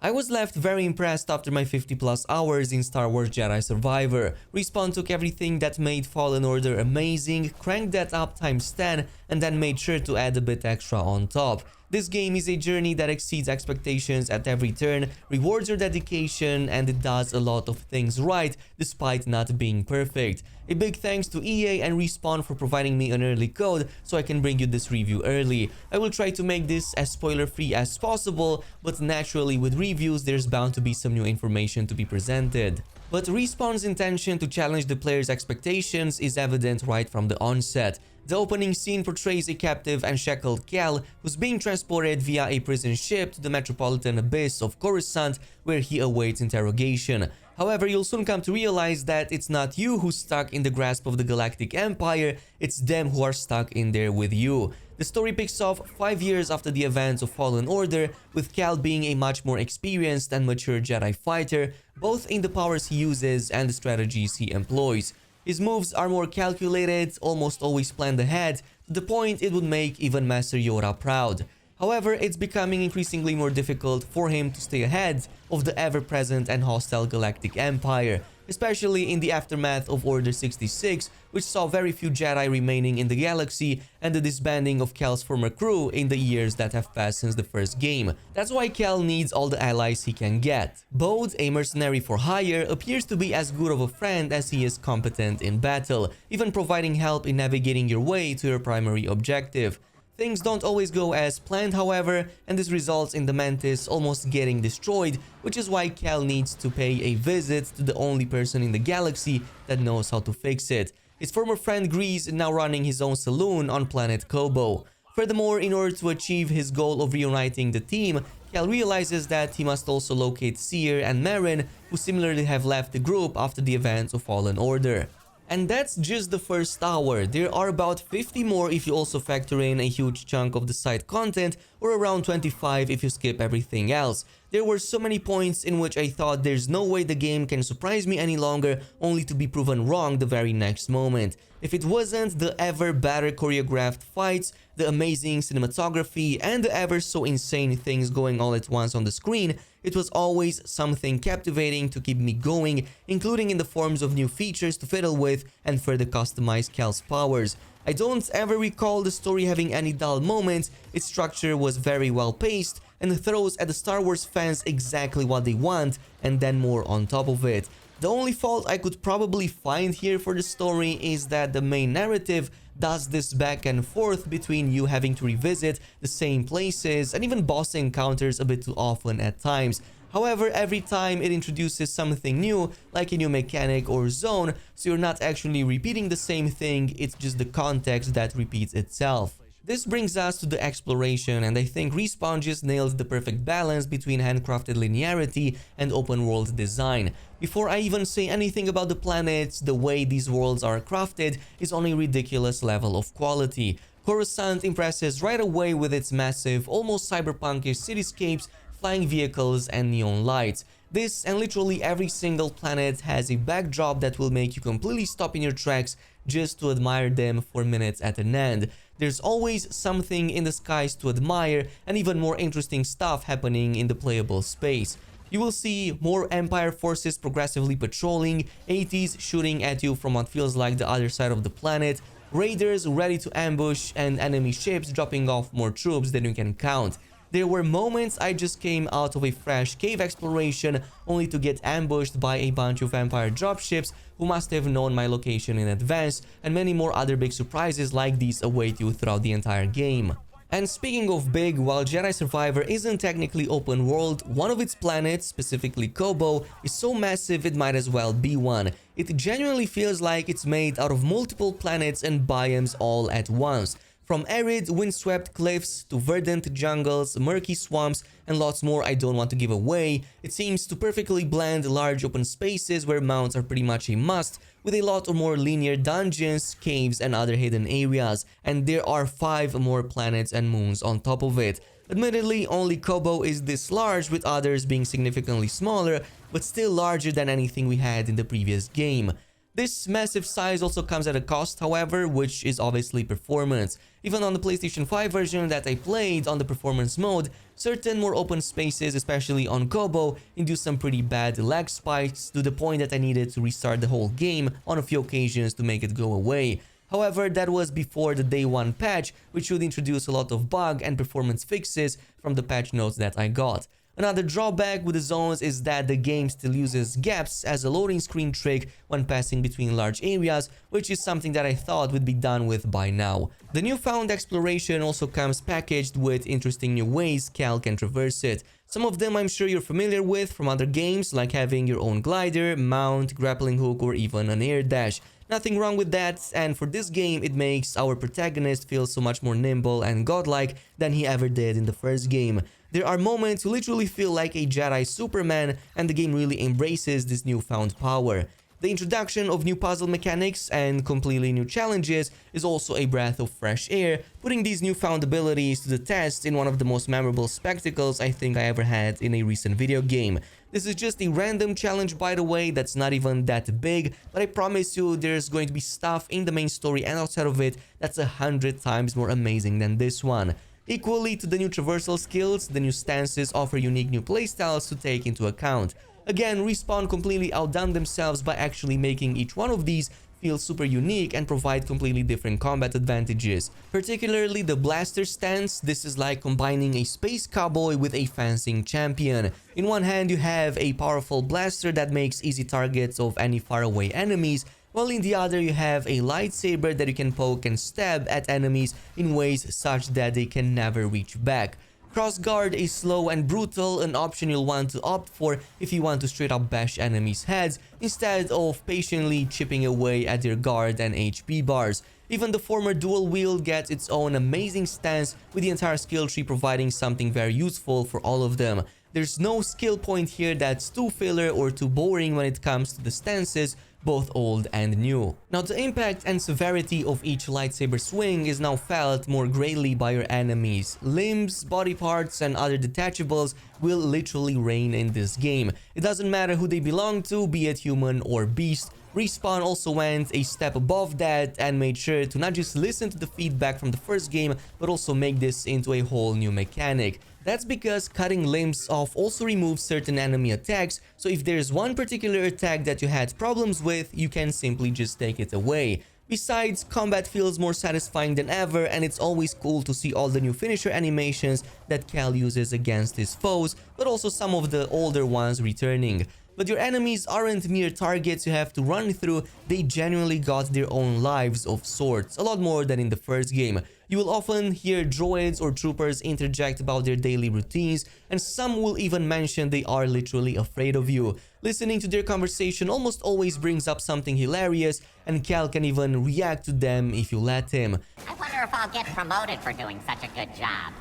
I was left very impressed after my 50 plus hours in Star Wars Jedi Survivor. Respawn took everything that made Fallen Order amazing, cranked that up times 10, and then made sure to add a bit extra on top. This game is a journey that exceeds expectations at every turn, rewards your dedication, and it does a lot of things right despite not being perfect. A big thanks to EA and Respawn for providing me an early code so I can bring you this review early. I will try to make this as spoiler free as possible, but naturally with reviews there's bound to be some new information to be presented. But Respawn's intention to challenge the player's expectations is evident right from the onset. The opening scene portrays a captive and shackled Cal who's being transported via a prison ship to the metropolitan abyss of Coruscant where he awaits interrogation. However, you'll soon come to realize that it's not you who's stuck in the grasp of the Galactic Empire, it's them who are stuck in there with you. The story picks off 5 years after the events of Fallen Order, with Cal being a much more experienced and mature Jedi fighter, both in the powers he uses and the strategies he employs. His moves are more calculated, almost always planned ahead, to the point it would make even Master Yoda proud. However, it's becoming increasingly more difficult for him to stay ahead of the ever-present and hostile Galactic Empire, especially in the aftermath of Order 66, which saw very few Jedi remaining in the galaxy and the disbanding of Cal's former crew in the years that have passed since the first game. That's why Cal needs all the allies he can get. Bode, a mercenary for hire, appears to be as good of a friend as he is competent in battle, even providing help in navigating your way to your primary objective. Things don't always go as planned, however, and this results in the Mantis almost getting destroyed, which is why Cal needs to pay a visit to the only person in the galaxy that knows how to fix it. His former friend Grease is now running his own saloon on planet Kobo. Furthermore, in order to achieve his goal of reuniting the team, Cal realizes that he must also locate Seer and Marin, who similarly have left the group after the events of Fallen Order. And that's just the first hour. There are about 50 more if you also factor in a huge chunk of the side content, or around 25 if you skip everything else. There were so many points in which I thought there's no way the game can surprise me any longer, only to be proven wrong the very next moment. If it wasn't the ever better choreographed fights, the amazing cinematography, and the ever so insane things going all at once on the screen, it was always something captivating to keep me going, including in the forms of new features to fiddle with and further customize Cal's powers. I don't ever recall the story having any dull moments, its structure was very well paced and throws at the Star Wars fans exactly what they want and then more on top of it. The only fault I could probably find here for the story is that the main narrative does this back and forth between you having to revisit the same places and even boss encounters a bit too often at times. However, every time it introduces something new, like a new mechanic or zone, so you're not actually repeating the same thing, it's just the context that repeats itself. This brings us to the exploration, and I think Respawn just nailed the perfect balance between handcrafted linearity and open world design. Before I even say anything about the planets, the way these worlds are crafted is on a ridiculous level of quality. Coruscant impresses right away with its massive, almost cyberpunkish cityscapes, flying vehicles, and neon lights. This and literally every single planet has a backdrop that will make you completely stop in your tracks just to admire them for minutes at an end. There's always something in the skies to admire and even more interesting stuff happening in the playable space. You will see more Empire forces progressively patrolling, ATs shooting at you from what feels like the other side of the planet, raiders ready to ambush, and enemy ships dropping off more troops than you can count. There were moments I just came out of a fresh cave exploration only to get ambushed by a bunch of Empire dropships who must have known my location in advance, and many more other big surprises like these await you throughout the entire game. And speaking of big, while Jedi Survivor isn't technically open world, one of its planets, specifically Kobo, is so massive it might as well be one. It genuinely feels like it's made out of multiple planets and biomes all at once. From arid, windswept cliffs to verdant jungles, murky swamps, and lots more I don't want to give away, it seems to perfectly blend large open spaces where mounts are pretty much a must, with a lot more linear dungeons, caves, and other hidden areas, and there are 5 more planets and moons on top of it. Admittedly, only Kobo is this large, with others being significantly smaller, but still larger than anything we had in the previous game. This massive size also comes at a cost, however, which is obviously performance. Even on the PlayStation 5 version that I played on the performance mode, certain more open spaces, especially on Kobo, induced some pretty bad lag spikes to the point that I needed to restart the whole game on a few occasions to make it go away. However, that was before the day 1 patch, which should introduce a lot of bug and performance fixes from the patch notes that I got. Another drawback with the zones is that the game still uses gaps as a loading screen trick when passing between large areas, which is something that I thought would be done with by now. The newfound exploration also comes packaged with interesting new ways Cal can traverse it. Some of them I'm sure you're familiar with from other games, like having your own glider, mount, grappling hook, or even an air dash. Nothing wrong with that, and for this game it makes our protagonist feel so much more nimble and godlike than he ever did in the first game. There are moments you literally feel like a Jedi Superman, and the game really embraces this newfound power. The introduction of new puzzle mechanics and completely new challenges is also a breath of fresh air, putting these newfound abilities to the test in one of the most memorable spectacles I think I ever had in a recent video game. This is just a random challenge, by the way, that's not even that big, but I promise you there's going to be stuff in the main story and outside of it that's 100 times more amazing than this one. Equally to the new traversal skills, the new stances offer unique new playstyles to take into account. Again, Respawn completely outdone themselves by actually making each one of these feel super unique and provide completely different combat advantages. Particularly the blaster stance, this is like combining a space cowboy with a fencing champion. In one hand you have a powerful blaster that makes easy targets of any faraway enemies, while in the other you have a lightsaber that you can poke and stab at enemies in ways such that they can never reach back. Crossguard is slow and brutal, an option you'll want to opt for if you want to straight up bash enemies' heads instead of patiently chipping away at their guard and HP bars. Even the former dual wield gets its own amazing stance, with the entire skill tree providing something very useful for all of them. There's no skill point here that's too filler or too boring when it comes to the stances, both old and new. Now the impact and severity of each lightsaber swing is now felt more greatly by your enemies. Limbs, body parts, and other detachables will literally reign in this game. It doesn't matter who they belong to, be it human or beast. Respawn also went a step above that and made sure to not just listen to the feedback from the first game, but also make this into a whole new mechanic. That's because cutting limbs off also removes certain enemy attacks, so if there's one particular attack that you had problems with, you can simply just take it away. Besides, combat feels more satisfying than ever, and it's always cool to see all the new finisher animations that Cal uses against his foes, but also some of the older ones returning. But your enemies aren't mere targets you have to run through, they genuinely got their own lives of sorts, a lot more than in the first game. You will often hear droids or troopers interject about their daily routines, and some will even mention they are literally afraid of you. Listening to their conversation almost always brings up something hilarious, and Cal can even react to them if you let him. I wonder if I'll get promoted for doing such a good job.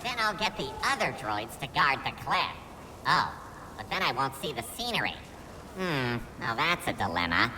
Then I'll get the other droids to guard the cliff. Oh, but then I won't see the scenery. Now that's a dilemma.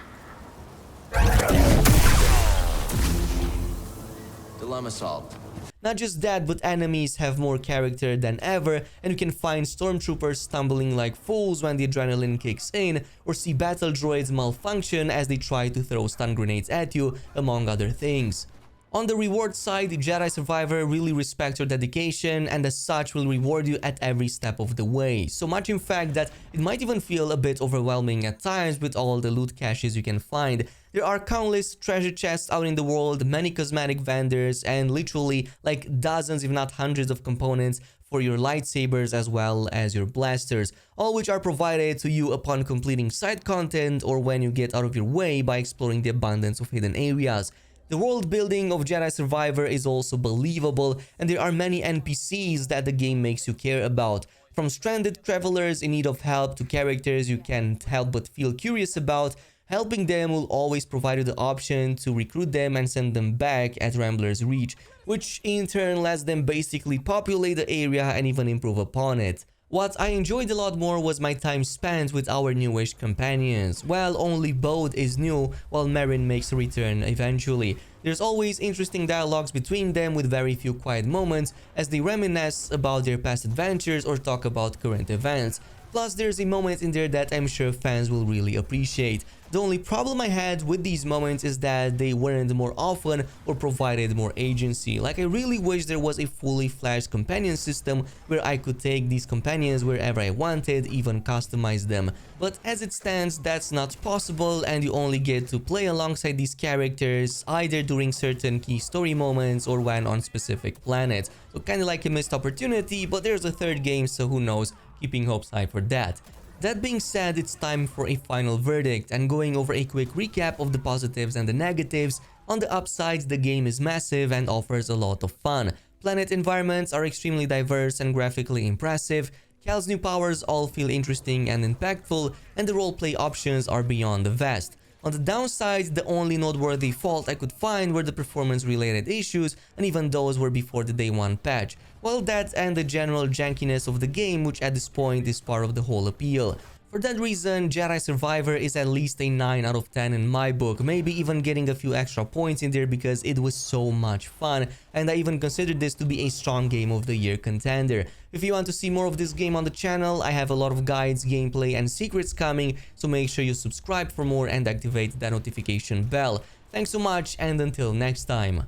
Dilemma solved. Not just that, but enemies have more character than ever, and you can find stormtroopers stumbling like fools when the adrenaline kicks in, or see battle droids malfunction as they try to throw stun grenades at you, among other things. On the reward side, Jedi Survivor really respects your dedication and as such will reward you at every step of the way. So much in fact that it might even feel a bit overwhelming at times with all the loot caches you can find. There are countless treasure chests out in the world, many cosmetic vendors, and literally like dozens if not hundreds of components for your lightsabers as well as your blasters, all which are provided to you upon completing side content or when you get out of your way by exploring the abundance of hidden areas. The world building of Jedi Survivor is also believable, and there are many NPCs that the game makes you care about. From stranded travelers in need of help to characters you can't help but feel curious about, helping them will always provide you the option to recruit them and send them back at Rambler's Reach, which in turn lets them basically populate the area and even improve upon it. What I enjoyed a lot more was my time spent with our newish companions. Well, only Bode is new, while Merrin makes a return eventually. There's always interesting dialogues between them with very few quiet moments as they reminisce about their past adventures or talk about current events. Plus, there's a moment in there that I'm sure fans will really appreciate. The only problem I had with these moments is that they weren't more often or provided more agency. Like, I really wish there was a fully fledged companion system where I could take these companions wherever I wanted, even customize them. But as it stands, that's not possible, and you only get to play alongside these characters either during certain key story moments or when on specific planets. So kinda like a missed opportunity, but there's a third game, so who knows, keeping hopes high for that. That being said, it's time for a final verdict, and going over a quick recap of the positives and the negatives. On the upsides, the game is massive and offers a lot of fun. Planet environments are extremely diverse and graphically impressive. Cal's new powers all feel interesting and impactful, and the roleplay options are beyond the vast. On the downside, the only noteworthy fault I could find were the performance-related issues, and even those were before the day 1 patch. Well, that and the general jankiness of the game, which at this point is part of the whole appeal. For that reason, Jedi Survivor is at least a 9 out of 10 in my book, maybe even getting a few extra points in there because it was so much fun, and I even considered this to be a strong Game of the Year contender. If you want to see more of this game on the channel, I have a lot of guides, gameplay, and secrets coming, so make sure you subscribe for more and activate that notification bell. Thanks so much, and until next time.